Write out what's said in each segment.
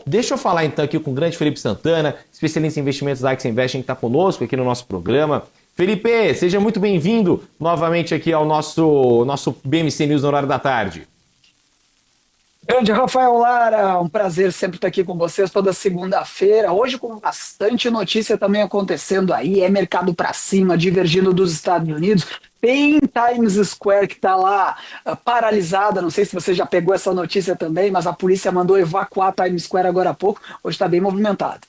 deixa eu falar então aqui com o grande Felipe Santana, especialista em investimentos da Axie Investing, que está conosco aqui no nosso programa. Felipe, seja muito bem-vindo novamente aqui ao nosso BMC News no horário da tarde. Grande Rafael Lara, um prazer sempre estar aqui com vocês toda segunda-feira. Hoje com bastante notícia também acontecendo aí, é mercado para cima, divergindo dos Estados Unidos. Tem Times Square que está lá paralisada, não sei se você já pegou essa notícia também, mas a polícia mandou evacuar Times Square agora há pouco, hoje está bem movimentado.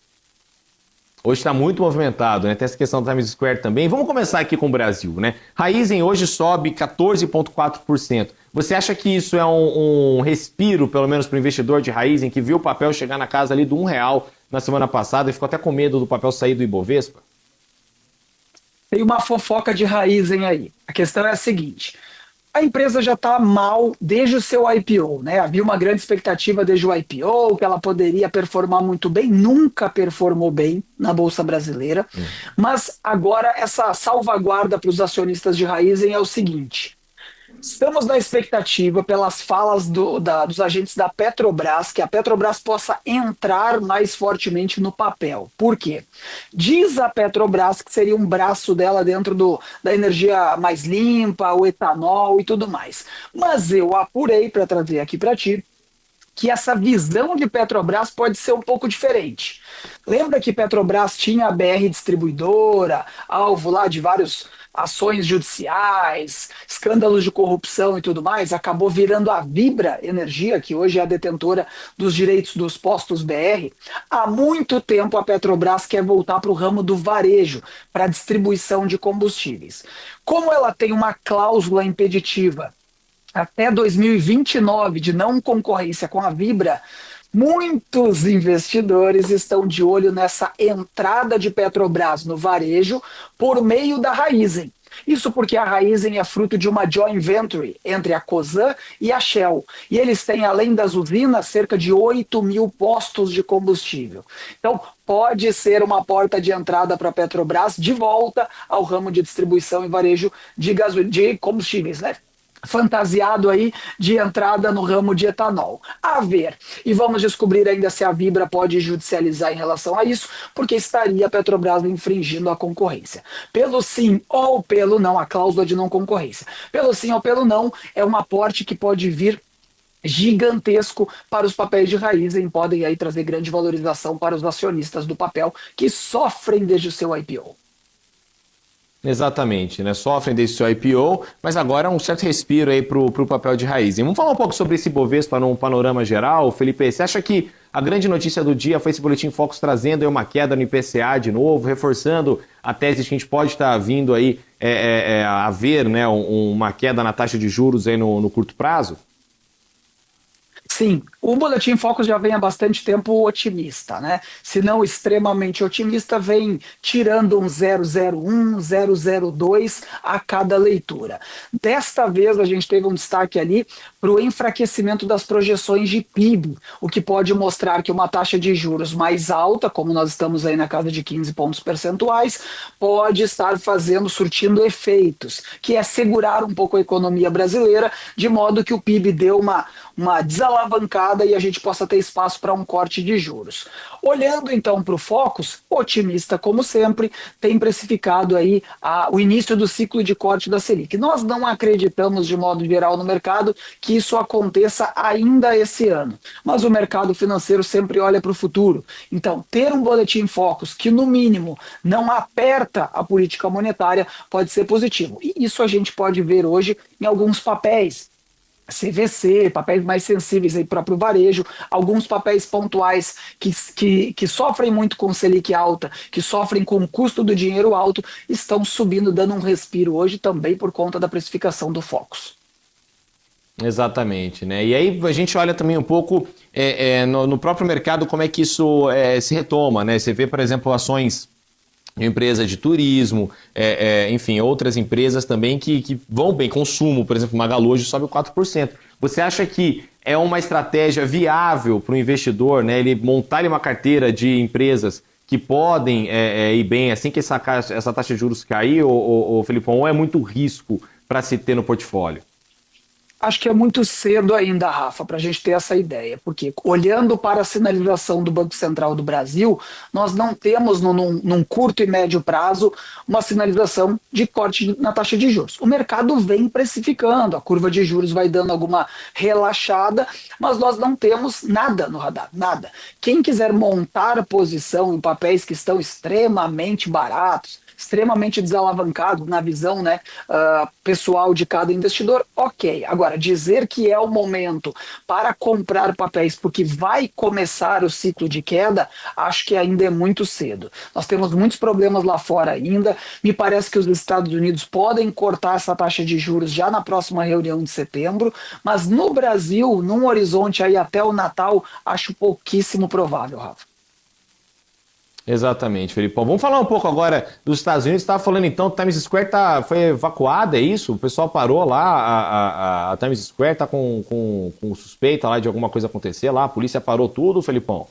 Hoje está muito movimentado, né? Tem essa questão do Times Square também. Vamos começar aqui com o Brasil, né? Raizen hoje sobe 14,4%. Você acha que isso é um respiro, pelo menos para o investidor de Raizen, que viu o papel chegar na casa ali do R$1 na semana passada e ficou até com medo do papel sair do Ibovespa? Tem uma fofoca de Raizen aí. A questão é a seguinte: a empresa já está mal desde o seu IPO, né? Havia uma grande expectativa desde o IPO que ela poderia performar muito bem, nunca performou bem na Bolsa Brasileira, mas agora essa salvaguarda para os acionistas de Raizen é o seguinte: estamos na expectativa, pelas falas dos agentes da Petrobras, que a Petrobras possa entrar mais fortemente no papel. Por quê? Diz a Petrobras que seria um braço dela dentro da energia mais limpa, o etanol e tudo mais. Mas eu apurei para trazer aqui para ti que essa visão de Petrobras pode ser um pouco diferente. Lembra que Petrobras tinha a BR Distribuidora, alvo lá de várias ações judiciais, escândalos de corrupção e tudo mais? Acabou virando a Vibra Energia, que hoje é a detentora dos direitos dos postos BR. Há muito tempo a Petrobras quer voltar para o ramo do varejo, para a distribuição de combustíveis. Como ela tem uma cláusula impeditiva até 2029 de não concorrência com a Vibra, muitos investidores estão de olho nessa entrada de Petrobras no varejo por meio da Raizen. Isso porque a Raizen é fruto de uma joint venture entre a Cosan e a Shell. E eles têm, além das usinas, cerca de 8.000 postos de combustível. Então, pode ser uma porta de entrada para a Petrobras de volta ao ramo de distribuição e varejo de combustíveis, né? Fantasiado aí de entrada no ramo de etanol. A ver. E vamos descobrir ainda se a Vibra pode judicializar em relação a isso, porque estaria a Petrobras infringindo a concorrência. Pelo sim ou pelo não, a cláusula de não concorrência. Pelo sim ou pelo não, é um aporte que pode vir gigantesco para os papéis de Raizen, podem aí trazer grande valorização para os acionistas do papel que sofrem desde o seu IPO. Exatamente, né? Sofrem desse seu IPO, mas agora um certo respiro aí para o papel de Raizen. Vamos falar um pouco sobre esse Bovespa num panorama geral, Felipe. Você acha que a grande notícia do dia foi esse Boletim Focus trazendo aí uma queda no IPCA de novo, reforçando a tese de que a gente pode estar vindo aí a ver, né, uma queda na taxa de juros aí no curto prazo? Sim, o Boletim Focus já vem há bastante tempo otimista, né? Se não extremamente otimista, vem tirando um 001, 002 a cada leitura. Desta vez, a gente teve um destaque ali para o enfraquecimento das projeções de PIB, o que pode mostrar que uma taxa de juros mais alta, como nós estamos aí na casa de 15 pontos percentuais, pode estar surtindo efeitos, que é segurar um pouco a economia brasileira, de modo que o PIB deu uma desalavancada e a gente possa ter espaço para um corte de juros. Olhando então para o Focus, otimista como sempre, tem precificado aí o início do ciclo de corte da Selic. Nós não acreditamos de modo geral no mercado que isso aconteça ainda esse ano, mas o mercado financeiro sempre olha para o futuro. Então, ter um boletim Focus que no mínimo não aperta a política monetária pode ser positivo. E isso a gente pode ver hoje em alguns papéis. CVC, papéis mais sensíveis aí para o varejo, alguns papéis pontuais que sofrem muito com Selic alta, que sofrem com o custo do dinheiro alto, estão subindo, dando um respiro hoje também por conta da precificação do Focus. Exatamente, né? E aí a gente olha também um pouco no próprio mercado como é que isso se retoma, né? Você vê, por exemplo, ações de empresa de turismo, enfim, outras empresas também que vão bem, consumo, por exemplo, Magalu hoje sobe 4%. Você acha que é uma estratégia viável para o investidor, né, ele montar uma carteira de empresas que podem ir bem assim que essa taxa de juros cair, ou Felipão, ou é muito risco para se ter no portfólio? Acho que é muito cedo ainda, Rafa, para a gente ter essa ideia, porque olhando para a sinalização do Banco Central do Brasil, nós não temos num curto e médio prazo uma sinalização de corte na taxa de juros. O mercado vem precificando, a curva de juros vai dando alguma relaxada, mas nós não temos nada no radar, nada. Quem quiser montar posição em papéis que estão extremamente baratos, extremamente desalavancados na visão, né, pessoal de cada investidor, ok. Agora, dizer que é o momento para comprar papéis porque vai começar o ciclo de queda, acho que ainda é muito cedo. Nós temos muitos problemas lá fora ainda. Me parece que os Estados Unidos podem cortar essa taxa de juros já na próxima reunião de setembro, mas no Brasil, num horizonte aí até o Natal, acho pouquíssimo provável, Rafa. Exatamente, Felipão. Vamos falar um pouco agora dos Estados Unidos. Você estava falando então, Times Square foi evacuada, é isso? O pessoal parou lá, a Times Square está com suspeita lá de alguma coisa acontecer lá, a polícia parou tudo, Felipão?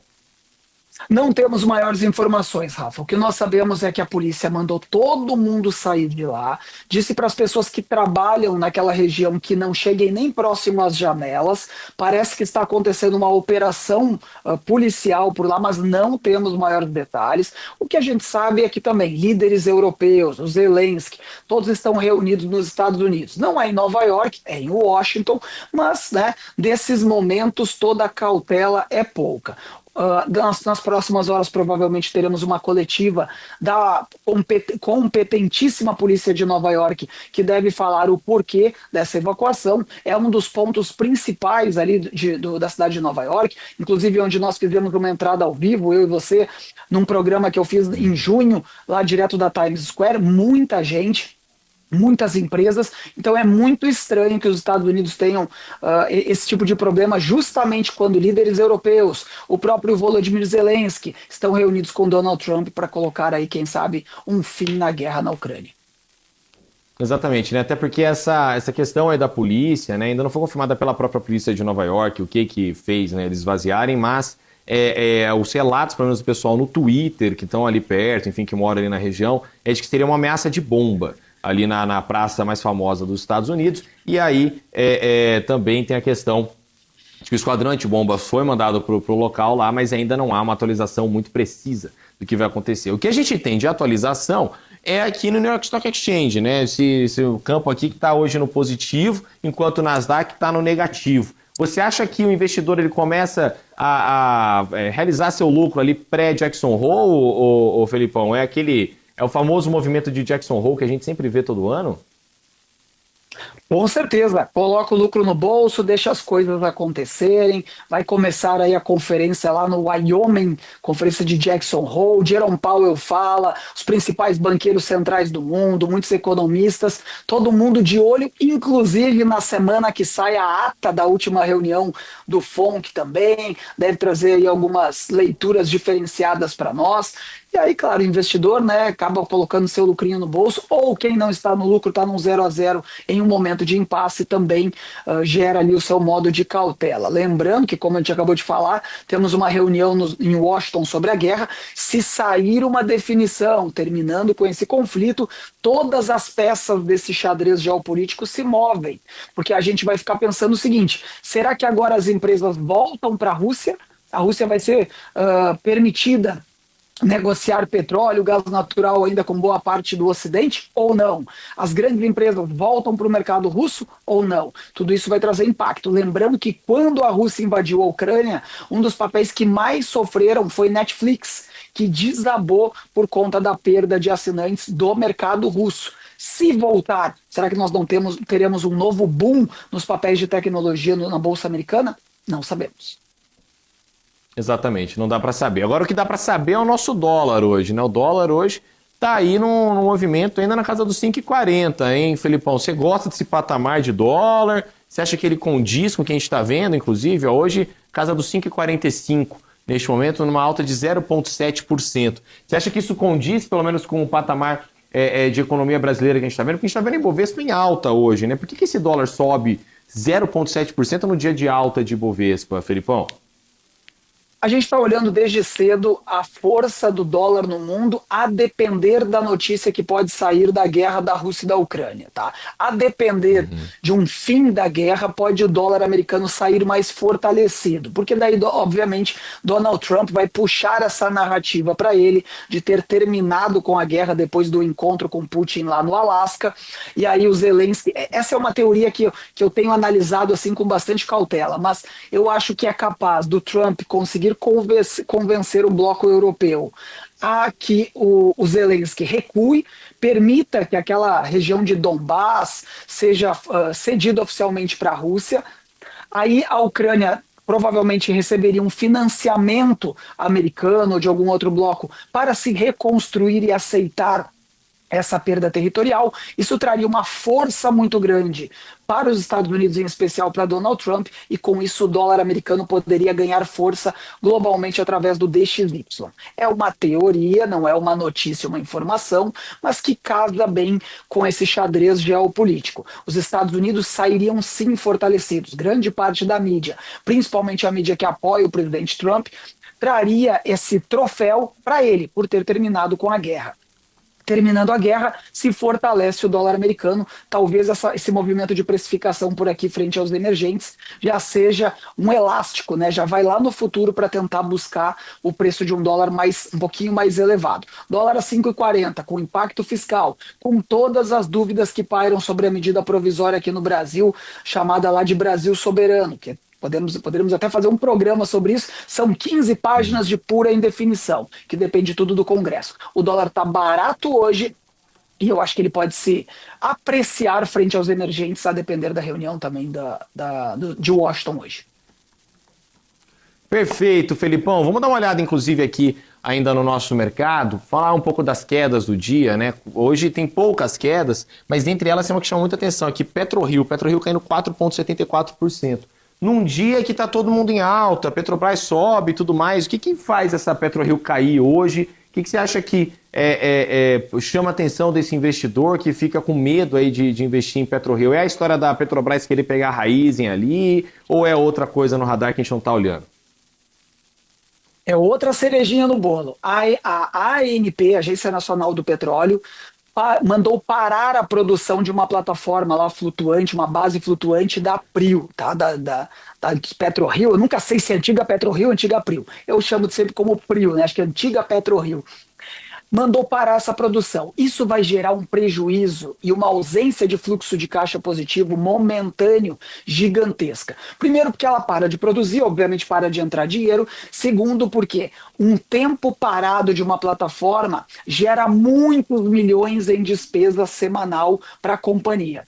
Não temos maiores informações, Rafa. O que nós sabemos é que a polícia mandou todo mundo sair de lá, disse para as pessoas que trabalham naquela região que não cheguem nem próximo às janelas. Parece que está acontecendo uma operação policial por lá, mas não temos maiores detalhes. O que a gente sabe é que também líderes europeus, o Zelensky, todos estão reunidos nos Estados Unidos. Não é em Nova York, é em Washington, mas, né, desses momentos toda a cautela é pouca. Nas próximas horas, provavelmente teremos uma coletiva da competentíssima polícia de Nova York, que deve falar o porquê dessa evacuação. É um dos pontos principais ali da cidade de Nova York, inclusive onde nós fizemos uma entrada ao vivo, eu e você, num programa que eu fiz em junho, lá direto da Times Square. Muita gente, muitas empresas. Então é muito estranho que os Estados Unidos tenham esse tipo de problema justamente quando líderes europeus, o próprio Volodymyr Zelensky, estão reunidos com Donald Trump para colocar aí, quem sabe, um fim na guerra na Ucrânia. Exatamente, né? Até porque essa questão aí da polícia, né, ainda não foi confirmada pela própria polícia de Nova York, o que fez, né, eles esvaziarem, mas os relatos, pelo menos do pessoal no Twitter, que estão ali perto, enfim, que moram ali na região, é de que seria uma ameaça de bomba ali na praça mais famosa dos Estados Unidos. E aí também tem a questão de que o esquadrão antibomba foi mandado para o local lá, mas ainda não há uma atualização muito precisa do que vai acontecer. O que a gente tem de atualização é aqui no New York Stock Exchange, né? Esse o campo aqui que está hoje no positivo, enquanto o Nasdaq está no negativo. Você acha que o investidor ele começa a realizar seu lucro ali pré-Jackson Hole, ou Felipão? É o famoso movimento de Jackson Hole que a gente sempre vê todo ano? Com certeza, coloca o lucro no bolso, deixa as coisas acontecerem, vai começar aí a conferência lá no Wyoming, conferência de Jackson Hole, Jerome Powell fala, os principais banqueiros centrais do mundo, muitos economistas, todo mundo de olho, inclusive na semana que sai a ata da última reunião do FONC também, deve trazer aí algumas leituras diferenciadas para nós. E aí, claro, o investidor, né, acaba colocando seu lucrinho no bolso, ou quem não está no lucro, está num 0 a 0 em um momento de impasse, também gera ali o seu modo de cautela. Lembrando que, como a gente acabou de falar, temos uma reunião em Washington sobre a guerra. Se sair uma definição terminando com esse conflito, todas as peças desse xadrez geopolítico se movem, porque a gente vai ficar pensando o seguinte: será que agora as empresas voltam para a Rússia? A Rússia vai ser permitida negociar petróleo, gás natural ainda com boa parte do Ocidente ou não? As grandes empresas voltam para o mercado russo ou não? Tudo isso vai trazer impacto. Lembrando que quando a Rússia invadiu a Ucrânia, um dos papéis que mais sofreram foi Netflix, que desabou por conta da perda de assinantes do mercado russo. Se voltar, será que nós não teremos um novo boom nos papéis de tecnologia na Bolsa Americana? Não sabemos. Exatamente, não dá para saber. Agora o que dá para saber é o nosso dólar hoje, né? O dólar hoje tá aí num movimento ainda na casa dos 5,40, hein, Felipão? Você gosta desse patamar de dólar? Você acha que ele condiz com o que a gente está vendo, inclusive? Ó, hoje, casa dos 5,45, neste momento, numa alta de 0,7%. Você acha que isso condiz, pelo menos, com o patamar de economia brasileira que a gente está vendo? Porque a gente está vendo em Bovespa em alta hoje, né? Por que esse dólar sobe 0,7% no dia de alta de Bovespa, Felipão? A gente está olhando desde cedo a força do dólar no mundo, a depender da notícia que pode sair da guerra da Rússia e da Ucrânia, tá? A depender Uhum. de um fim da guerra, pode o dólar americano sair mais fortalecido, porque daí, obviamente, Donald Trump vai puxar essa narrativa para ele de ter terminado com a guerra depois do encontro com Putin lá no Alasca, e aí o Zelensky, essa é uma teoria que eu tenho analisado assim com bastante cautela, mas eu acho que é capaz do Trump conseguir convencer o bloco europeu a que o Zelensky recue, permita que aquela região de Donbass seja cedida oficialmente para a Rússia. Aí a Ucrânia provavelmente receberia um financiamento americano ou de algum outro bloco para se reconstruir e aceitar essa perda territorial. Isso traria uma força muito grande para os Estados Unidos, em especial para Donald Trump, e com isso o dólar americano poderia ganhar força globalmente através do DXY. É uma teoria, não é uma notícia, uma informação, mas que casa bem com esse xadrez geopolítico. Os Estados Unidos sairiam sim fortalecidos. Grande parte da mídia, principalmente a mídia que apoia o presidente Trump, traria esse troféu para ele, por ter terminado com a guerra. Terminando a guerra, se fortalece o dólar americano. Talvez esse movimento de precificação por aqui frente aos emergentes já seja um elástico, né? Já vai lá no futuro para tentar buscar o preço de um dólar um pouquinho mais elevado. Dólar a 5,40, com impacto fiscal, com todas as dúvidas que pairam sobre a medida provisória aqui no Brasil, chamada lá de Brasil Soberano, que Poderíamos até fazer um programa sobre isso. São 15 páginas de pura indefinição, que depende tudo do Congresso. O dólar está barato hoje e eu acho que ele pode se apreciar frente aos emergentes, a depender da reunião também de Washington hoje. Perfeito, Felipão. Vamos dar uma olhada, inclusive, aqui ainda no nosso mercado, falar um pouco das quedas do dia, né? Hoje tem poucas quedas, mas dentre elas tem uma que chama muita atenção aqui, PetroRio caindo 4,74%. Num dia que está todo mundo em alta, Petrobras sobe e tudo mais, o que faz essa PetroRio cair hoje? O que você acha que chama a atenção desse investidor que fica com medo aí de investir em PetroRio? É a história da Petrobras querer pegar a Raízen ali ou é outra coisa no radar que a gente não está olhando? É outra cerejinha no bolo. A ANP, Agência Nacional do Petróleo, mandou parar a produção de uma plataforma lá flutuante, uma base flutuante da Prio, tá? Da PetroRio. Eu nunca sei se é antiga PetroRio ou antiga Prio. Eu chamo sempre como Prio, né? Acho que é antiga PetroRio. Mandou parar essa produção. Isso vai gerar um prejuízo e uma ausência de fluxo de caixa positivo momentâneo gigantesca. Primeiro, porque ela para de produzir, obviamente para de entrar dinheiro. Segundo, porque um tempo parado de uma plataforma gera muitos milhões em despesa semanal para a companhia.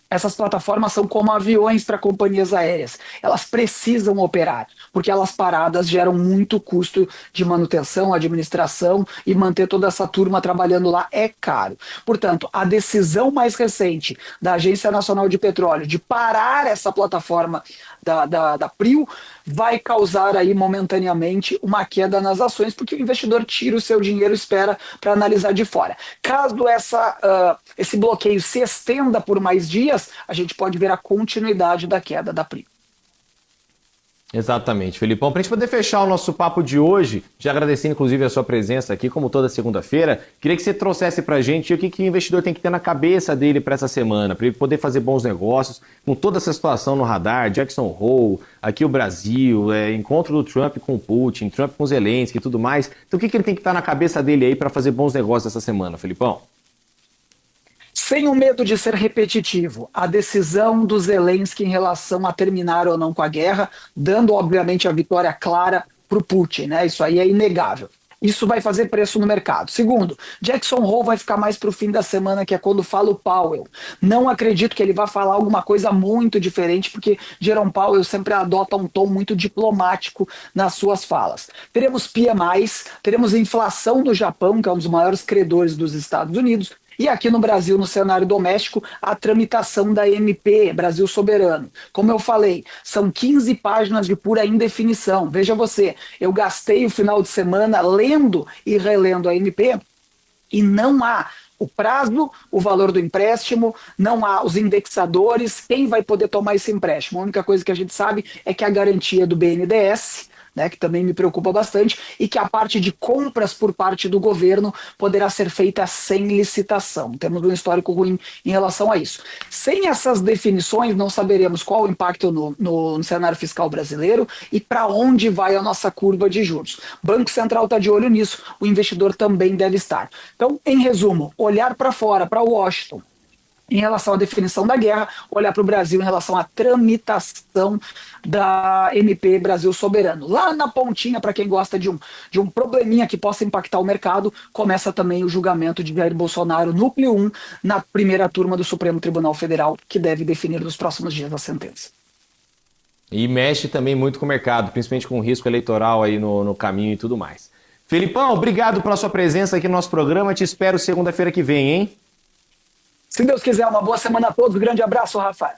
Essas plataformas são como aviões para companhias aéreas. Elas precisam operar, porque elas paradas geram muito custo de manutenção, administração, e manter toda essa turma trabalhando lá é caro. Portanto, a decisão mais recente da Agência Nacional de Petróleo de parar essa plataforma da Prio vai causar aí momentaneamente uma queda nas ações, porque o investidor tira o seu dinheiro e espera para analisar de fora. Caso esse bloqueio se estenda por mais dias, a gente pode ver a continuidade da queda da Prio. Exatamente, Felipão. Para a gente poder fechar o nosso papo de hoje, já agradecendo inclusive a sua presença aqui, como toda segunda-feira, queria que você trouxesse para a gente o que o investidor tem que ter na cabeça dele para essa semana, para ele poder fazer bons negócios, com toda essa situação no radar, Jackson Hole, aqui o Brasil, encontro do Trump com o Putin, Trump com Zelensky e tudo mais. Então o que ele tem que estar na cabeça dele aí para fazer bons negócios essa semana, Felipão? Sem o medo de ser repetitivo, a decisão do Zelensky em relação a terminar ou não com a guerra, dando obviamente a vitória clara para o Putin, né? Isso aí é inegável. Isso vai fazer preço no mercado. Segundo, Jackson Hole vai ficar mais para o fim da semana, que é quando fala o Powell. Não acredito que ele vá falar alguma coisa muito diferente, porque Jerome Powell sempre adota um tom muito diplomático nas suas falas. Teremos PMIs, teremos inflação do Japão, que é um dos maiores credores dos Estados Unidos, e aqui no Brasil, no cenário doméstico, a tramitação da MP, Brasil Soberano. Como eu falei, são 15 páginas de pura indefinição. Veja você, eu gastei o final de semana lendo e relendo a MP e não há o prazo, o valor do empréstimo, não há os indexadores, quem vai poder tomar esse empréstimo. A única coisa que a gente sabe é que a garantia é do BNDES, né, que também me preocupa bastante, e que a parte de compras por parte do governo poderá ser feita sem licitação. Temos um histórico ruim em relação a isso. Sem essas definições, não saberemos qual o impacto no cenário fiscal brasileiro e para onde vai a nossa curva de juros. O Banco Central está de olho nisso, o investidor também deve estar. Então, em resumo, olhar para fora, para Washington, em relação à definição da guerra, olhar para o Brasil em relação à tramitação da MP Brasil Soberano. Lá na pontinha, para quem gosta de um probleminha que possa impactar o mercado, começa também o julgamento de Jair Bolsonaro, núcleo 1, na primeira turma do Supremo Tribunal Federal, que deve definir nos próximos dias a sentença. E mexe também muito com o mercado, principalmente com o risco eleitoral aí no caminho e tudo mais. Felipão, obrigado pela sua presença aqui no nosso programa. Te espero segunda-feira que vem, hein? Se Deus quiser, uma boa semana a todos. Grande abraço, Rafael.